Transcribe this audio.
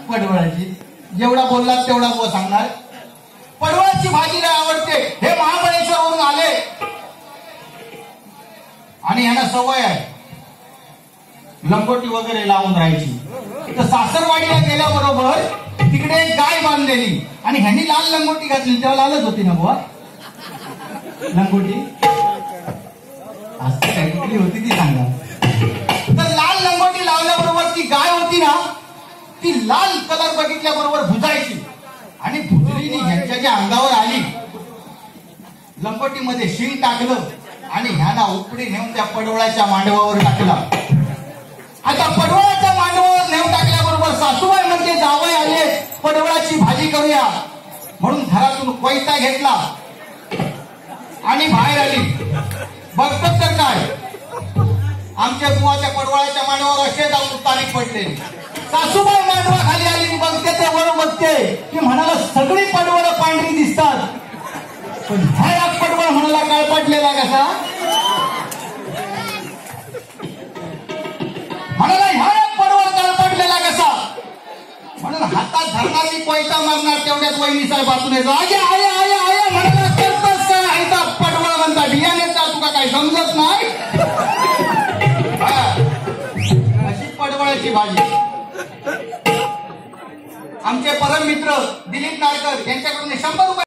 पडवळाची जेवढा बोललात तेवढा सांगणार. पडवळाची भाजी लय आवडते. हे महाबळेश्वरवरून आले आणि यांना सवय आहे लंगोटी वगैरे लावून राहायची. तर सासरवाडीला गेल्याबरोबर तिकडे एक गाय बांधलेली आणि ह्यांनी लाल लंगोटी घातली. तेव्हा लालच होती ना बुवा लंगोटी, असं काय कुठली होती ती सांगा. तर लाल लंगोटी लावल्याबरोबर ती गाय होती ना, ती लाल कलर बघितल्याबरोबर भुजायची आणि भुजलीनी ह्यांच्या ज्या अंगावर आली लंगोटीमध्ये शिंग टाकलं आणि ह्याला उपडी नेऊन त्या पडवळाच्या मांडवावर टाकला. आता पडवळाच्या मांडवावर नेऊन टाकल्याबरोबर सासूबाई म्हणजे जावई आले, पडवळाची भाजी करूया म्हणून घरातून कोयता घेतला आणि बाहेर आली. बघतात तर काय आमच्या बुवाच्या पडवळाच्या मांडवावर असे जाऊन तारीख पडले. सासूबाई मांडवा खाली आली, बघते ते वर बघते की म्हणाला सगळी पडवळ पांढरी दिसतात, पण ह्या पडवळ म्हणाला काळ पडलेला कसा. म्हणाला ह्या पडवळ काळ पडलेला कसा. म्हणून हातात धरणारी कोयता मारणार तेवढ्यात वहिनी साहेब बाजून येतो. आगे आये आये आये म्हणाला करतच काय पडवळ म्हणता बियाण्याचा तुका काही समजत नाही. अशी पडवळाची भाजी. आमचे परम मित्र दिलीप नारकर यांच्याकडून 100 रुपये